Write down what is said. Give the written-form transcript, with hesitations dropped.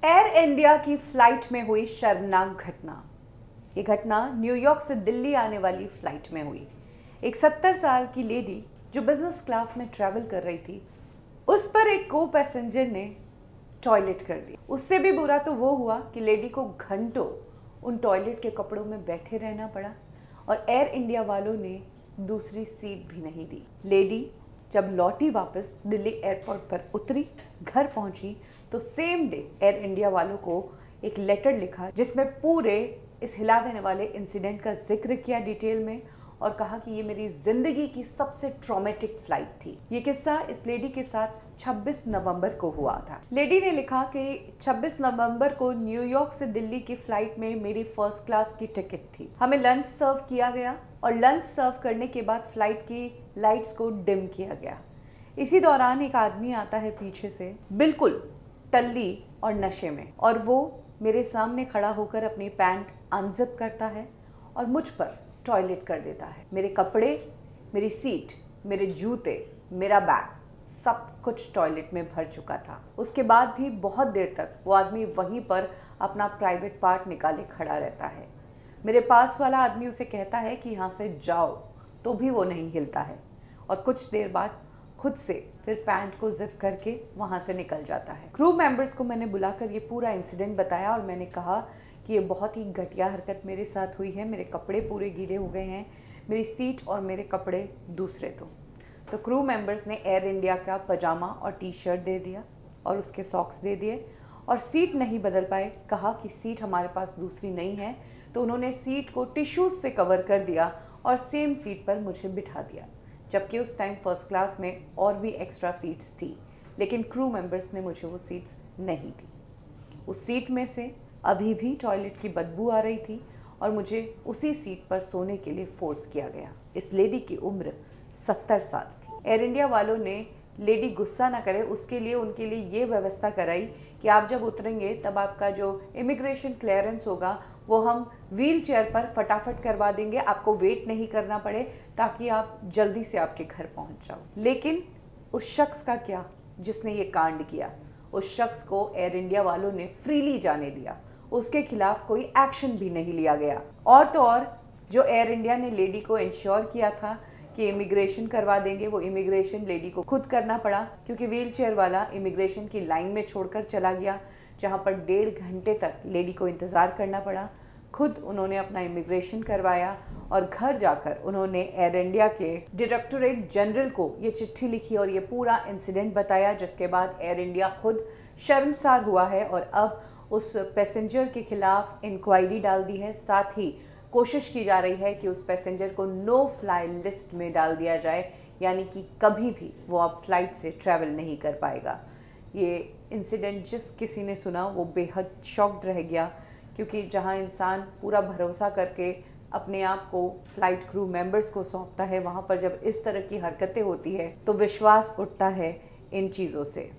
Air India की flight में हुई शर्मनाक घटना। ये घटना न्यूयॉर्क से दिल्ली आने वाली फ्लाइट में हुई। एक 70 साल की लेडी जो बिजनेस क्लास में ट्रैवल कर रही थी, उस पर एक को पैसेंजर ने टॉयलेट कर दिया। उससे भी बुरा तो वो हुआ कि लेडी को घंटों उन टॉयलेट के कपड़ों में बैठे रहना पड़ा और एयर इंडिया वालों ने दूसरी सीट भी नहीं दी। लेडी जब लौटी वापस दिल्ली एयरपोर्ट पर उतरी, घर पहुंची, तो सेम डे एयर इंडिया वालों को एक लेटर लिखा जिसमें पूरे इस हिला देने वाले इंसिडेंट का जिक्र किया डिटेल में और कहा कि ये मेरी जिंदगी की सबसे ट्रॉमेटिक फ्लाइट थी। ये किस्सा इस लेडी के साथ 26 नवंबर को हुआ था। लेडी ने लिखा कि 26 नवंबर को न्यूयॉर्क से दिल्ली की फ्लाइट में मेरी फर्स्ट क्लास की टिकट थी। हमें लंच सर्व किया गया और लंच सर्व करने के बाद फ्लाइट की लाइट्स को डिम किया गया। इसी दौरान एक आदमी आता है पीछे से, बिल्कुल टल्ली और नशे में, और वो मेरे सामने खड़ा होकर अपनी पैंट अनजिप करता है और मुझ पर टॉयलेट कर देता है। मेरे कपड़े, मेरी सीट, मेरे जूते, मेरा बैग, सब कुछ टॉयलेट में भर चुका था। उसके बाद भी बहुत देर तक वो आदमी वहीं पर अपना प्राइवेट पार्ट निकाले खड़ा रहता है। मेरे पास वाला आदमी उसे कहता है कि यहाँ से जाओ, तो भी वो नहीं हिलता है और कुछ देर बाद खुद से फिर पैंट को जिप करके वहाँ से निकल जाता है। क्रू मेंबर्स को मैंने बुलाकर ये पूरा इंसिडेंट बताया और मैंने कहा कि ये बहुत ही घटिया हरकत मेरे साथ हुई है। मेरे कपड़े पूरे गीले हो गए हैं, मेरी सीट और मेरे कपड़े दूसरे। तो क्रू मेंबर्स ने एयर इंडिया का पजामा और टी शर्ट दे दिया और उसके सॉक्स दे दिए और सीट नहीं बदल पाए। कहा कि सीट हमारे पास दूसरी नहीं है, तो उन्होंने सीट को टिश्यूज़ से कवर कर दिया और सेम सीट पर मुझे बिठा दिया, जबकि उस टाइम फर्स्ट क्लास में और भी एक्स्ट्रा सीट्स थी, लेकिन क्रू मेंबर्स ने मुझे वो सीट्स नहीं दी। उस सीट में से अभी भी टॉयलेट की बदबू आ रही थी और मुझे उसी सीट पर सोने के लिए फोर्स किया गया। इस लेडी की उम्र 70 साल थी। एयर इंडिया वालों ने लेडी गुस्सा ना करे उसके लिए उनके लिए ये व्यवस्था कराई कि आप जब उतरेंगे तब आपका जो इमिग्रेशन क्लियरेंस होगा वो हम व्हील चेयर पर फटाफट करवा देंगे, आपको वेट नहीं करना पड़े, ताकि आप जल्दी से आपके घर पहुंच जाओ। लेकिन उस शख्स का क्या जिसने ये कांड किया? उस शख्स को एयर इंडिया वालों ने फ्रीली जाने दिया, उसके खिलाफ कोई एक्शन भी नहीं लिया गया। और तो और जो एयर इंडिया ने लेडी को इंश्योर किया था कि इमिग्रेशन करवा देंगे, वो इमिग्रेशन लेडी को खुद करना पड़ा, क्योंकि व्हील चेयर वाला इमिग्रेशन की लाइन में छोड़कर चला गया, जहां पर 1.5 घंटे तक लेडी को इंतज़ार करना पड़ा। खुद उन्होंने अपना इमिग्रेशन करवाया और घर जाकर उन्होंने एयर इंडिया के डायरेक्टरेट जनरल को ये चिट्ठी लिखी और ये पूरा इंसिडेंट बताया, जिसके बाद एयर इंडिया खुद शर्मसार हुआ है और अब उस पैसेंजर के खिलाफ इंक्वायरी डाल दी है। साथ ही कोशिश की जा रही है कि उस पैसेंजर को नो फ्लाई लिस्ट में डाल दिया जाए, यानी कि कभी भी वो अब फ्लाइट से ट्रैवल नहीं कर पाएगा। ये इंसिडेंट जिस किसी ने सुना वो बेहद शॉक्ड रह गया, क्योंकि जहां इंसान पूरा भरोसा करके अपने आप को फ्लाइट क्रू मेंबर्स को सौंपता है, वहां पर जब इस तरह की हरकतें होती है तो विश्वास उठता है इन चीज़ों से।